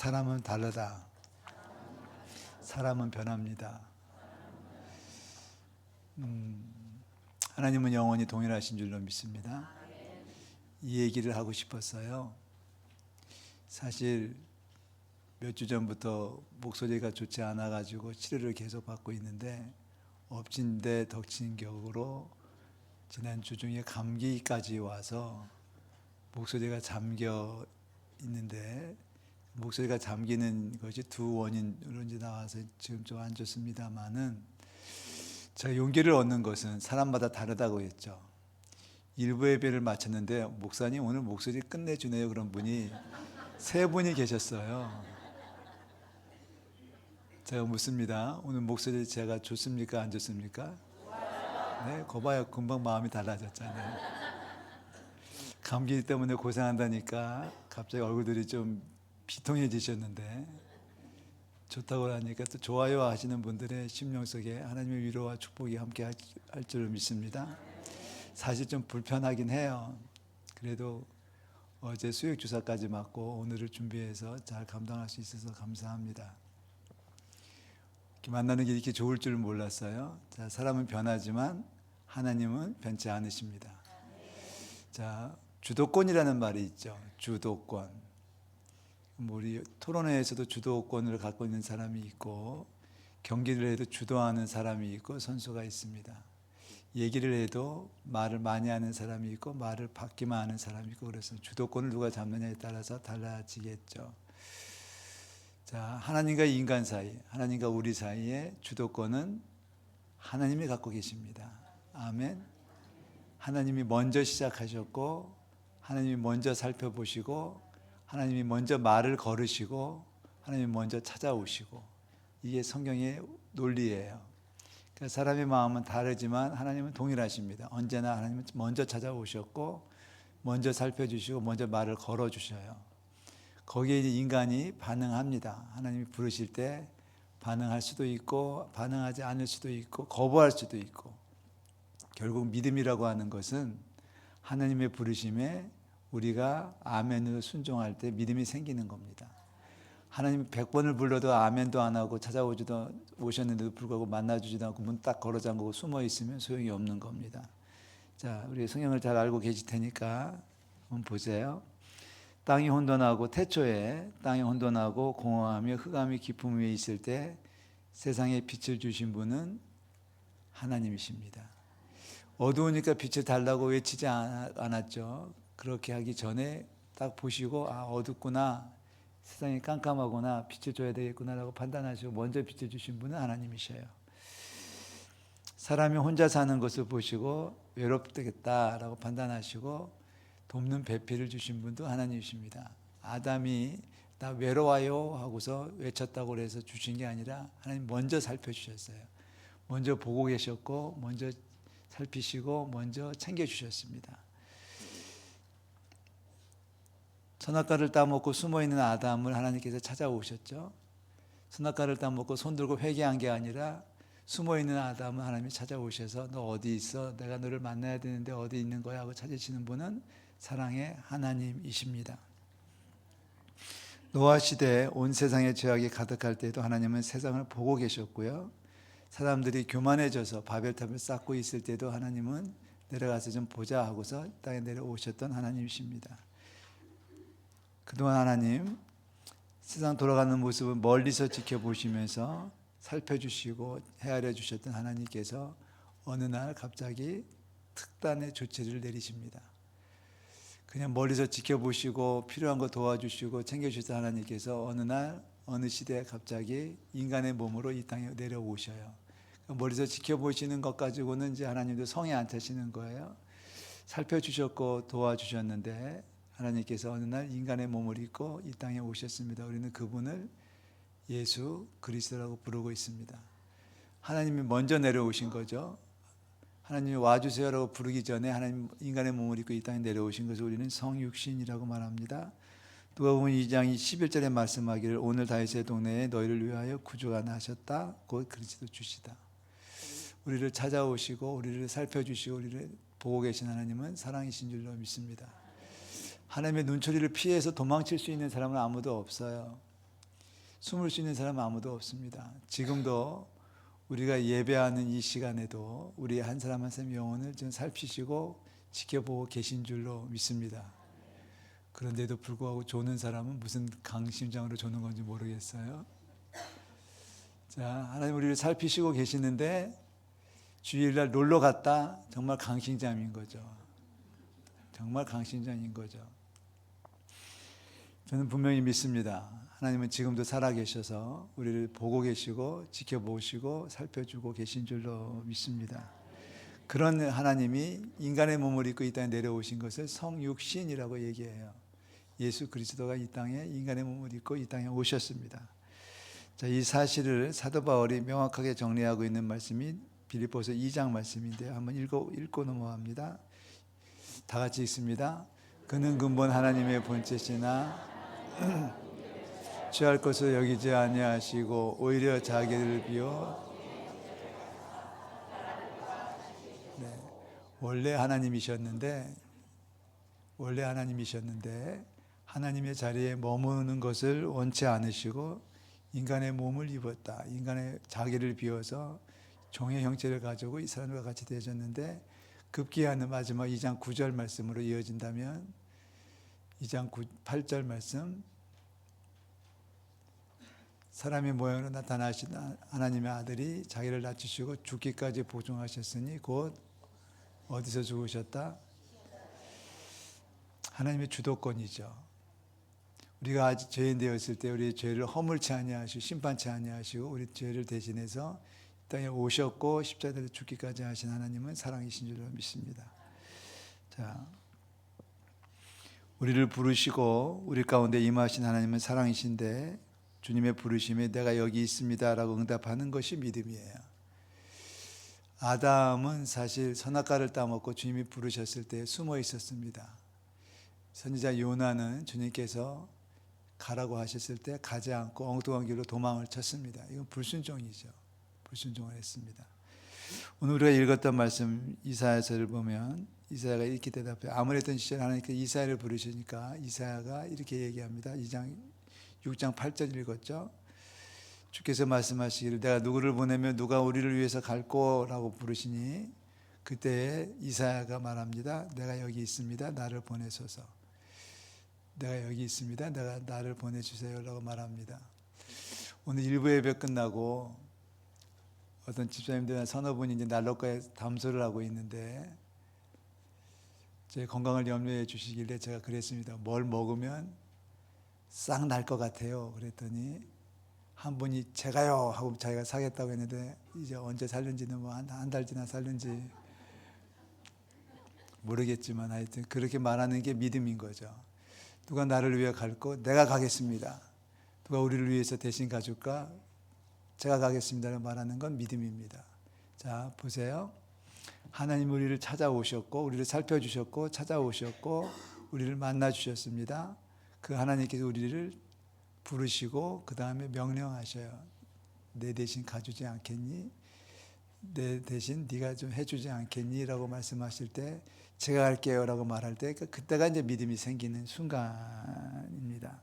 사람은 다르다. 사람은 변합니다. 하나님은 영원히 동일하신 줄로 믿습니다. 이 얘기를 하고 싶었어요. 사실 몇 주 전부터 목소리가 좋지 않아 가지고 치료를 계속 받고 있는데 엎친 데 덮친 격으로 지난주 중에 감기까지 와서 목소리가 잠겨 있는데, 목소리가 잠기는 것이 두 원인으로 이제 나와서 지금 좀 안 좋습니다만은, 제가 용기를 얻는 것은 사람마다 다르다고 했죠. 일부 예배를 마쳤는데 목사님 오늘 목소리 끝내주네요 그런 분이 세 분이 계셨어요. 제가 묻습니다. 오늘 목소리 제가 좋습니까 안 좋습니까? 네, 거봐요. 금방 마음이 달라졌잖아요. 감기 때문에 고생한다니까 갑자기 얼굴들이 좀 비통해지셨는데, 좋다고 하니까 또 좋아요 하시는 분들의 심령 속에 하나님의 위로와 축복이 함께 할 줄 믿습니다. 사실 좀 불편하긴 해요. 그래도 어제 수액 주사까지 맞고 오늘을 준비해서 잘 감당할 수 있어서 감사합니다. 만나는 게 이렇게 좋을 줄 몰랐어요. 자, 사람은 변하지만 하나님은 변치 않으십니다. 자, 주도권이라는 말이 있죠. 주도권. 우리 토론회에서도 주도권을 갖고 있는 사람이 있고, 경기를 해도 주도하는 사람이 있고 선수가 있습니다. 얘기를 해도 말을 많이 하는 사람이 있고 말을 받기만 하는 사람이 있고, 그래서 주도권을 누가 잡느냐에 따라서 달라지겠죠. 자, 하나님과 인간 사이, 하나님과 우리 사이의 주도권은 하나님이 갖고 계십니다. 아멘. 하나님이 먼저 시작하셨고, 하나님이 먼저 살펴보시고, 하나님이 먼저 말을 걸으시고, 하나님이 먼저 찾아오시고, 이게 성경의 논리예요. 그러니까 사람의 마음은 다르지만 하나님은 동일하십니다. 언제나 하나님은 먼저 찾아오셨고, 먼저 살펴주시고, 먼저 말을 걸어주셔요. 거기에 이제 인간이 반응합니다. 하나님이 부르실 때 반응할 수도 있고 반응하지 않을 수도 있고 거부할 수도 있고, 결국 믿음이라고 하는 것은 하나님의 부르심에 우리가 아멘으로 순종할 때 믿음이 생기는 겁니다. 하나님이 100번을 불러도 아멘도 안 하고 오셨는데도 불구하고 만나주지도 않고 문 딱 걸어 잠그고 숨어 있으면 소용이 없는 겁니다. 자, 우리 성경을 잘 알고 계실 테니까 한번 보세요. 땅이 혼돈하고 태초에 땅이 혼돈하고 공허하며 흑암이 깊음 위에 있을 때 세상에 빛을 주신 분은 하나님이십니다. 어두우니까 빛을 달라고 외치지 않았죠. 그렇게 하기 전에 딱 보시고, 아, 어둡구나, 세상이 깜깜하구나, 빛을 줘야 되겠구나 라고 판단하시고 먼저 빛을 주신 분은 하나님이셔요. 사람이 혼자 사는 것을 보시고 외롭겠다라고 판단하시고 돕는 배필을 주신 분도 하나님이십니다. 아담이 나 외로워요 하고서 외쳤다고 해서 주신 게 아니라 하나님 먼저 살펴주셨어요. 먼저 보고 계셨고 먼저 살피시고 먼저 챙겨주셨습니다. 선악과를 따먹고 숨어있는 아담을 하나님께서 찾아오셨죠. 선악과를 따먹고 손들고 회개한 게 아니라 숨어있는 아담을 하나님이 찾아오셔서 너 어디 있어? 내가 너를 만나야 되는데 어디 있는 거야? 하고 찾으시는 분은 사랑의 하나님이십니다. 노아 시대에 온 세상에 죄악이 가득할 때에도 하나님은 세상을 보고 계셨고요. 사람들이 교만해져서 바벨탑을 쌓고 있을 때도 하나님은 내려가서 좀 보자 하고서 땅에 내려오셨던 하나님이십니다. 그동안 하나님 세상 돌아가는 모습을 멀리서 지켜보시면서 살펴주시고 헤아려 주셨던 하나님께서 어느 날 갑자기 특단의 조치를 내리십니다. 그냥 멀리서 지켜보시고 필요한 거 도와주시고 챙겨주셨던 하나님께서 어느 날 어느 시대에 갑자기 인간의 몸으로 이 땅에 내려오셔요. 멀리서 지켜보시는 것 가지고는 이제 하나님도 성에 안 차시는 거예요. 살펴주셨고 도와주셨는데 하나님께서 어느 날 인간의 몸을 입고 이 땅에 오셨습니다. 우리는 그분을 예수 그리스도라고 부르고 있습니다. 하나님이 먼저 내려오신 거죠. 하나님이 와주세요라고 부르기 전에 하나님 인간의 몸을 입고 이 땅에 내려오신 것을 우리는 성육신이라고 말합니다. 누가복음 2장 11절에 말씀하기를 오늘 다윗의 동네에 너희를 위하여 구주가 나셨다. 곧 그리스도 주시다. 우리를 찾아오시고 우리를 살펴주시고 우리를 보고 계신 하나님은 사랑이신 줄로 믿습니다. 하나님의 눈초리를 피해서 도망칠 수 있는 사람은 아무도 없어요. 숨을 수 있는 사람은 아무도 없습니다. 지금도 우리가 예배하는 이 시간에도 우리 한 사람 한 사람 영혼을 좀 살피시고 지켜보고 계신 줄로 믿습니다. 그런데도 불구하고 조는 사람은 무슨 강심장으로 조는 건지 모르겠어요. 자, 하나님 우리를 살피시고 계시는데 주일날 놀러 갔다 정말 강심장인 거죠. 정말 강심장인 거죠. 저는 분명히 믿습니다. 하나님은 지금도 살아계셔서 우리를 보고 계시고 지켜보시고 살펴주고 계신 줄로 믿습니다. 그런 하나님이 인간의 몸을 입고 이 땅에 내려오신 것을 성육신이라고 얘기해요. 예수 그리스도가 이 땅에 인간의 몸을 입고 이 땅에 오셨습니다. 자, 이 사실을 사도 바울이 명확하게 정리하고 있는 말씀이 빌립보서 2장 말씀인데요. 한번 읽고 넘어갑니다. 다 같이 읽습니다. 그는 근본 하나님의 본체시나 취할 것을 여기지 아니하시고 오히려 자기를 비워 원래 하나님이셨는데 하나님의 자리에 머무는 것을 원치 않으시고 인간의 몸을 입었다. 인간의 자기를 비워서 종의 형체를 가지고 이 사람과 같이 되셨는데 급기야는 마지막 2장 9절 말씀으로 이어진다면 2장 8절 말씀 사람의 모양으로 나타나신 하나님의 아들이 자기를 낮추시고 죽기까지 복종하셨으니 곧 어디서 죽으셨다? 하나님의 주도권이죠. 우리가 아직 죄인 되었을 때 우리의 죄를 허물치 아니하시고 심판치 아니하시고 우리 죄를 대신해서 이 땅에 오셨고 십자가에 죽기까지 하신 하나님은 사랑이신 줄로 믿습니다. 자, 우리를 부르시고 우리 가운데 임하신 하나님은 사랑이신데 주님의 부르심에 내가 여기 있습니다 라고 응답하는 것이 믿음이에요. 아담은 사실 선악과를 따먹고 주님이 부르셨을 때 숨어 있었습니다. 선지자 요나는 주님께서 가라고 하셨을 때 가지 않고 엉뚱한 길로 도망을 쳤습니다. 이건 불순종이죠. 불순종을 했습니다. 오늘 우리가 읽었던 말씀 이사야서를 보면 이사야가 이렇게 대답해요. 아무랬던 시절 하나님께서 이사야를 부르시니까 이사야가 이렇게 얘기합니다. 6장 8절 읽었죠. 주께서 말씀하시기를 내가 누구를 보내며 누가 우리를 위해서 갈꼬라고 부르시니 그때 이사야가 말합니다. 내가 여기 있습니다. 나를 보내소서. 내가 여기 있습니다. 내가 나를 보내주세요 라고 말합니다. 오늘 일부 예배 끝나고 어떤 집사님들이나 서너 분이 이제 난로가에 담소를 하고 있는데 제 건강을 염려해 주시길래 제가 그랬습니다. 뭘 먹으면 싹 날 것 같아요. 그랬더니 한 분이 제가요 하고 자기가 사겠다고 했는데 이제 언제 살는지는 뭐 한 달 지나 살는지 모르겠지만 하여튼 그렇게 말하는 게 믿음인 거죠. 누가 나를 위해 갈고 내가 가겠습니다. 누가 우리를 위해서 대신 가줄까? 제가 가겠습니다라고 말하는 건 믿음입니다. 자, 보세요. 하나님 우리를 찾아오셨고 우리를 살펴주셨고 찾아오셨고 우리를 만나주셨습니다. 그 하나님께서 우리를 부르시고 그 다음에 명령하셔요. 내 대신 가주지 않겠니? 내 대신 네가 좀 해주지 않겠니? 라고 말씀하실 때 제가 갈게요 라고 말할 때 그때가 이제 믿음이 생기는 순간입니다.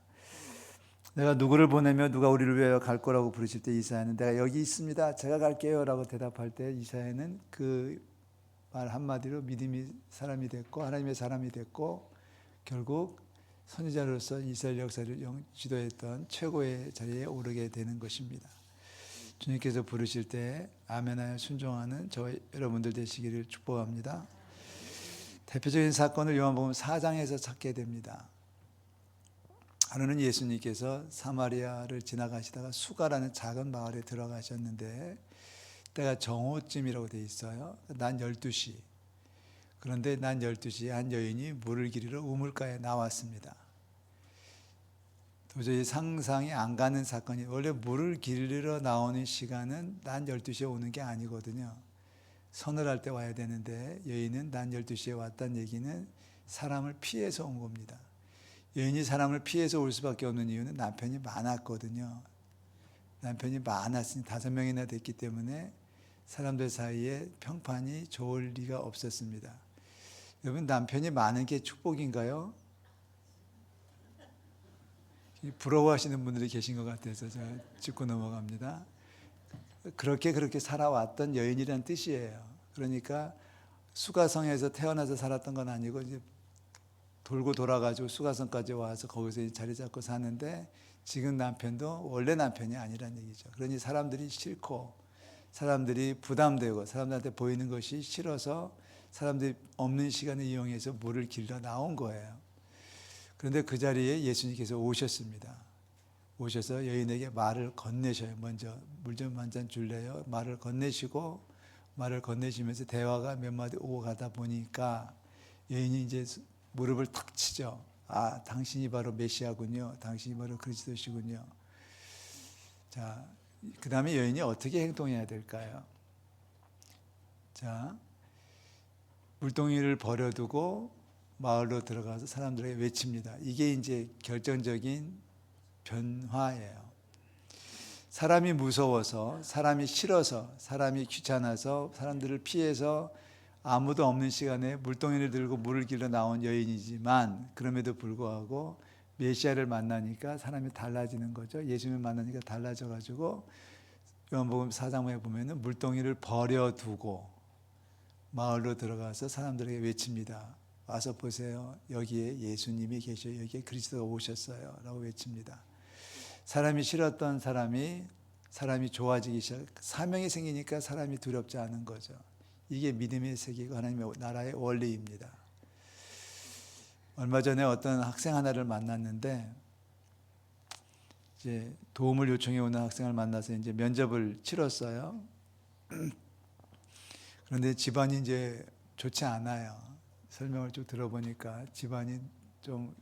내가 누구를 보내며 누가 우리를 위하여 갈 거라고 부르실 때 이사야는 내가 여기 있습니다. 제가 갈게요 라고 대답할 때 이사야는 그 말 한마디로 믿음이 사람이 됐고 하나님의 사람이 됐고 결국 선지자로서 이스라엘 역사를 지도했던 최고의 자리에 오르게 되는 것입니다. 주님께서 부르실 때 아멘하여 순종하는 저 여러분들 되시기를 축복합니다. 대표적인 사건을 요한복음 4장에서 찾게 됩니다. 하루는 예수님께서 사마리아를 지나가시다가 수가라는 작은 마을에 들어가셨는데 때가 정오쯤이라고 되어 있어요. 난 12시. 그런데 난 12시에 한 여인이 물을 기르러 우물가에 나왔습니다. 도저히 상상이 안 가는 사건이 원래 물을 기르러 나오는 시간은 난 12시에 오는 게 아니거든요. 서늘할 때 와야 되는데 여인은 난 12시에 왔다는 얘기는 사람을 피해서 온 겁니다. 여인이 사람을 피해서 올 수밖에 없는 이유는 남편이 많았거든요. 남편이 많았으니 5명이나 됐기 때문에 사람들 사이에 평판이 좋을 리가 없었습니다. 여러분 남편이 많은 게 축복인가요? 부러워하시는 분들이 계신 것 같아서 제가 짚고 넘어갑니다. 그렇게 살아왔던 여인이란 뜻이에요. 그러니까 수가성에서 태어나서 살았던 건 아니고 이제 돌고 돌아가지고 수가성까지 와서 거기서 자리 잡고 사는데 지금 남편도 원래 남편이 아니란 얘기죠. 그러니 사람들이 싫고 사람들이 부담되고 사람들한테 보이는 것이 싫어서 사람들이 없는 시간을 이용해서 물을 길러 나온 거예요. 그런데 그 자리에 예수님께서 오셨습니다. 오셔서 여인에게 말을 건네셔요. 먼저 물 좀 한 잔 줄래요? 말을 건네시고 말을 건네시면서 대화가 몇 마디 오고 가다 보니까 여인이 이제 무릎을 탁 치죠. 아, 당신이 바로 메시아군요. 당신이 바로 그리스도시군요. 자, 그 다음에 여인이 어떻게 행동해야 될까요? 자, 물동이를 버려두고 마을로 들어가서 사람들에게 외칩니다. 이게 이제 결정적인 변화예요. 사람이 무서워서, 사람이 싫어서, 사람이 귀찮아서, 사람들을 피해서 아무도 없는 시간에 물동이를 들고 물을 길러 나온 여인이지만 그럼에도 불구하고 메시아를 만나니까 사람이 달라지는 거죠. 예수님을 만나니까 달라져가지고 요한복음 4장에 보면은 물동이를 버려두고 마을로 들어가서 사람들에게 외칩니다. 와서 보세요. 여기에 예수님이 계셔요. 여기에 그리스도가 오셨어요. 라고 외칩니다. 사람이 싫었던 사람이 좋아지기 시작, 사명이 생기니까 사람이 두렵지 않은 거죠. 이게 믿음의 세계고 하나님의 나라의 원리입니다. 얼마 전에 어떤 학생 하나를 만났는데 이제 도움을 요청해 오는 학생을 만나서 이제 면접을 치렀어요. 그런데 집안이 이제 좋지 않아요. 설명을 쭉 들어보니까 집안이 좀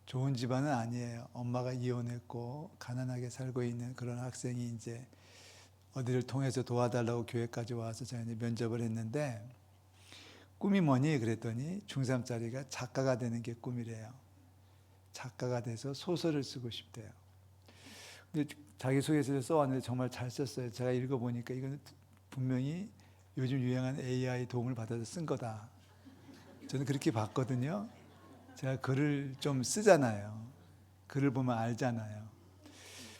좋은 집안은 아니에요. 엄마가 이혼했고 가난하게 살고 있는 그런 학생이 이제 어디를 통해서 도와달라고 교회까지 와서 제가 이제 면접을 했는데 꿈이 뭐니? 그랬더니 중3짜리가 작가가 되는 게 꿈이래요. 작가가 돼서 소설을 쓰고 싶대요. 근데 자기소개서를 써왔는데 정말 잘 썼어요. 제가 읽어보니까 이건 분명히 요즘 유행하는 AI 도움을 받아서 쓴 거다. 저는 그렇게 봤거든요. 제가 글을 좀 쓰잖아요. 글을 보면 알잖아요.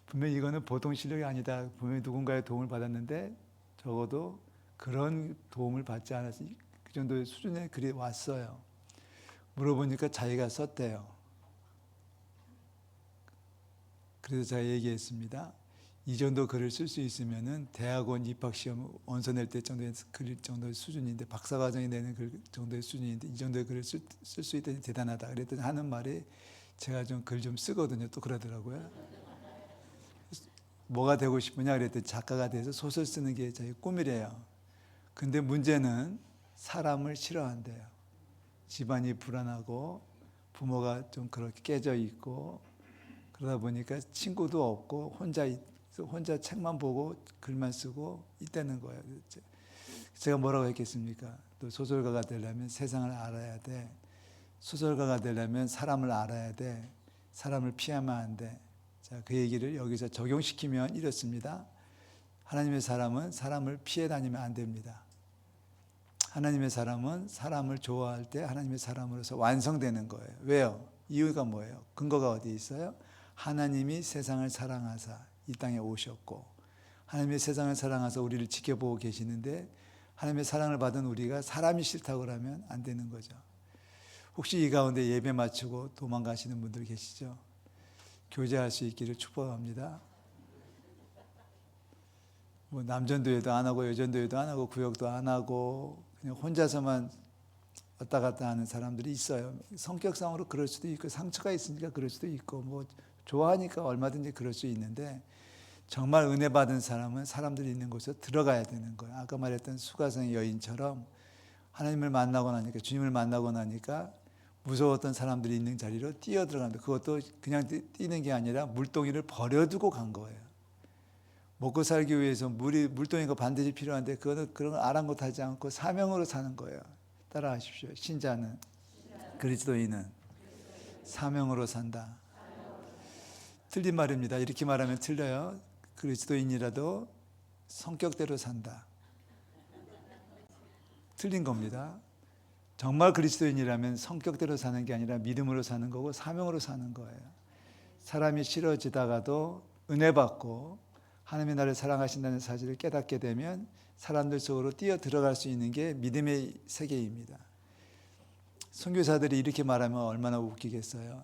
분명히 이거는 보통 실력이 아니다. 분명히 누군가의 도움을 받았는데 적어도 그런 도움을 받지 않아서 그 정도의 수준의 글이 왔어요. 물어보니까 자기가 썼대요. 그래서 제가 얘기했습니다. 이 정도 글을 쓸 수 있으면은 대학원 입학시험 원서 낼 때 정도의 글 정도의 수준인데 박사과정이 내는 글 정도의 수준인데 이 정도의 글을 쓸 수 있다니 대단하다. 그랬더니 하는 말이 제가 좀 글 좀 쓰거든요. 또 그러더라고요. 뭐가 되고 싶으냐 그랬더니 작가가 돼서 소설 쓰는 게 자기 꿈이래요. 근데 문제는 사람을 싫어한대요. 집안이 불안하고 부모가 좀 그렇게 깨져 있고 그러다 보니까 친구도 없고 혼자 책만 보고 글만 쓰고 있다는 거예요. 제가 뭐라고 했겠습니까? 또 소설가가 되려면 세상을 알아야 돼. 소설가가 되려면 사람을 알아야 돼. 사람을 피하면 안 돼. 자, 그 얘기를 여기서 적용시키면 이렇습니다. 하나님의 사람은 사람을 피해 다니면 안 됩니다. 하나님의 사람은 사람을 좋아할 때 하나님의 사람으로서 완성되는 거예요. 왜요? 이유가 뭐예요? 근거가 어디 있어요? 하나님이 세상을 사랑하사 이 땅에 오셨고 하나님의 세상을 사랑하사 우리를 지켜보고 계시는데 하나님의 사랑을 받은 우리가 사람이 싫다고 하면 안 되는 거죠. 혹시 이 가운데 예배 마치고 도망가시는 분들 계시죠? 교제할 수 있기를 축복합니다. 뭐 남전도회도 안 하고 여전도회도 안 하고 구역도 안 하고 그냥 혼자서만 왔다 갔다 하는 사람들이 있어요. 성격상으로 그럴 수도 있고 상처가 있으니까 그럴 수도 있고 뭐 좋아하니까 얼마든지 그럴 수 있는데 정말 은혜 받은 사람은 사람들이 있는 곳에 들어가야 되는 거예요. 아까 말했던 수가성의 여인처럼 하나님을 만나고 나니까 주님을 만나고 나니까 무서웠던 사람들이 있는 자리로 뛰어 들어간다. 그것도 그냥 뛰는 게 아니라 물동이를 버려두고 간 거예요. 먹고 살기 위해서 물동이가 반드시 필요한데 그거는 그런 걸 아랑곳하지 않고 사명으로 사는 거예요. 따라하십시오. 신자는 그리스도인은 사명으로 산다. 틀린 말입니다. 이렇게 말하면 틀려요. 그리스도인이라도 성격대로 산다. 틀린 겁니다. 정말 그리스도인이라면 성격대로 사는 게 아니라 믿음으로 사는 거고 사명으로 사는 거예요. 사람이 싫어지다가도 은혜 받고 하나님이 나를 사랑하신다는 사실을 깨닫게 되면 사람들 속으로 뛰어 들어갈 수 있는 게 믿음의 세계입니다. 선교사들이 이렇게 말하면 얼마나 웃기겠어요.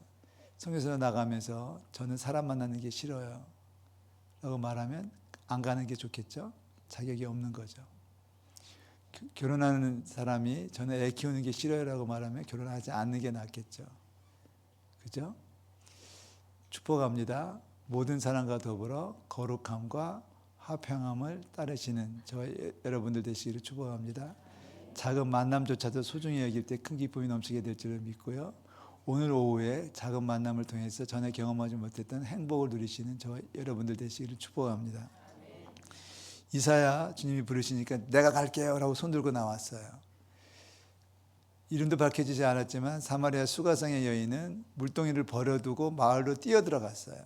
선교사 나가면서 저는 사람 만나는 게 싫어요 라고 말하면 안 가는 게 좋겠죠. 자격이 없는 거죠. 결혼하는 사람이 저는 애 키우는 게 싫어요 라고 말하면 결혼하지 않는 게 낫겠죠. 그죠? 축복합니다. 모든 사람과 더불어 거룩함과 화평함을 따르시는 저와 여러분들 되시기를 축복합니다. 작은 만남조차도 소중히 여길 때 큰 기쁨이 넘치게 될 줄을 믿고요. 오늘 오후에 작은 만남을 통해서 전에 경험하지 못했던 행복을 누리시는 저와 여러분들 되시기를 축복합니다. 이사야 주님이 부르시니까 내가 갈게요 라고 손들고 나왔어요. 이름도 밝혀지지 않았지만 사마리아 수가성의 여인은 물동이를 버려두고 마을로 뛰어들어갔어요.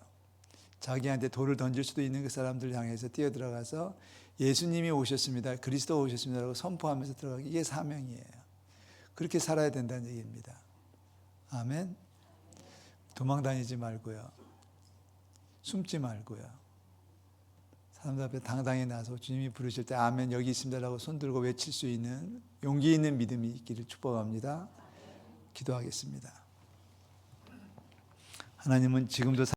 자기한테 돌을 던질 수도 있는 그 사람들 향해서 뛰어들어가서 예수님이 오셨습니다. 그리스도가 오셨습니다 라고 선포하면서 들어가기, 이게 사명이에요. 그렇게 살아야 된다는 얘기입니다. 아멘. 도망다니지 말고요. 숨지 말고요. 사람들 앞에 당당히 나서 주님이 부르실 때 아멘 여기 있습니다 라고 손들고 외칠 수 있는 용기 있는 믿음이 있기를 축복합니다. 기도하겠습니다. 하나님은 지금도